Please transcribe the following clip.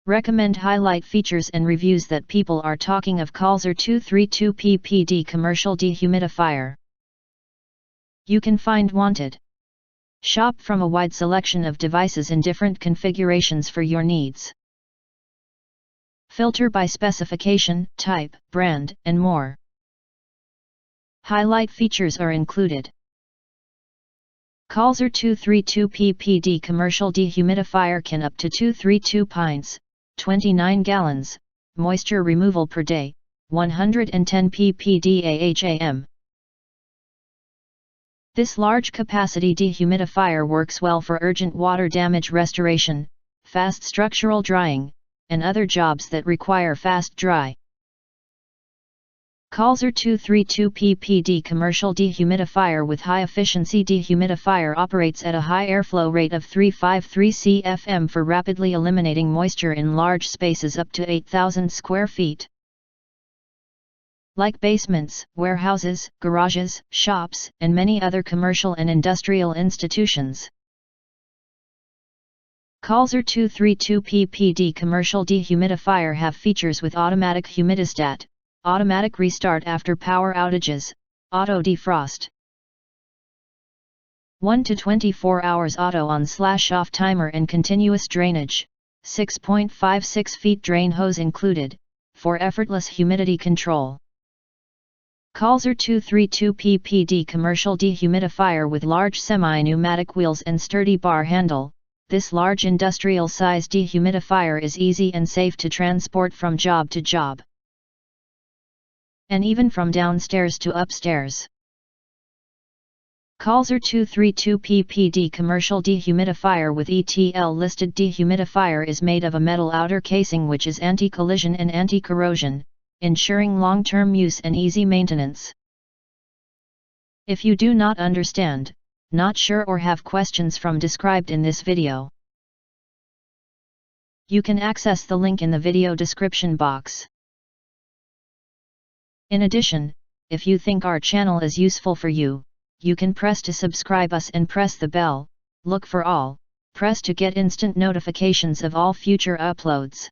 Recommend highlight features and reviews that people are talking of. Colzer 232 PPD Commercial Dehumidifier. You can find wanted. Shop from a wide selection of devices in different configurations for your needs. Filter by specification, type, brand, and more. Highlight features are included. Colzer 232 PPD Commercial Dehumidifier can up to 232 pints, 29 gallons, moisture removal per day, 110 ppd AHAM. This large capacity dehumidifier works well for urgent water damage restoration, fast structural drying, and other jobs that require fast dry. Colzer 232 PPD Commercial Dehumidifier with high efficiency dehumidifier operates at a high airflow rate of 353 cfm for rapidly eliminating moisture in large spaces up to 8,000 square feet. Like basements, warehouses, garages, shops, and many other commercial and industrial institutions. Colzer 232 PPD Commercial Dehumidifier have features with automatic humidistat, automatic restart after power outages, auto defrost, 1 to 24 hours auto on/off timer and continuous drainage, 6.56 feet drain hose included, for effortless humidity control. Colzer 232 PPD Commercial Dehumidifier with large semi-pneumatic wheels and sturdy bar handle. This large industrial-size dehumidifier is easy and safe to transport from job to job, and even from downstairs to upstairs. Colzer 232 PPD Commercial Dehumidifier with ETL listed dehumidifier is made of a metal outer casing which is anti-collision and anti-corrosion, ensuring long-term use and easy maintenance. If you do not understand, not sure or have questions from described in this video, you can access the link in the video description box. In addition, if you think our channel is useful for you, you can press to subscribe us and press the bell, look for all, press to get instant notifications of all future uploads.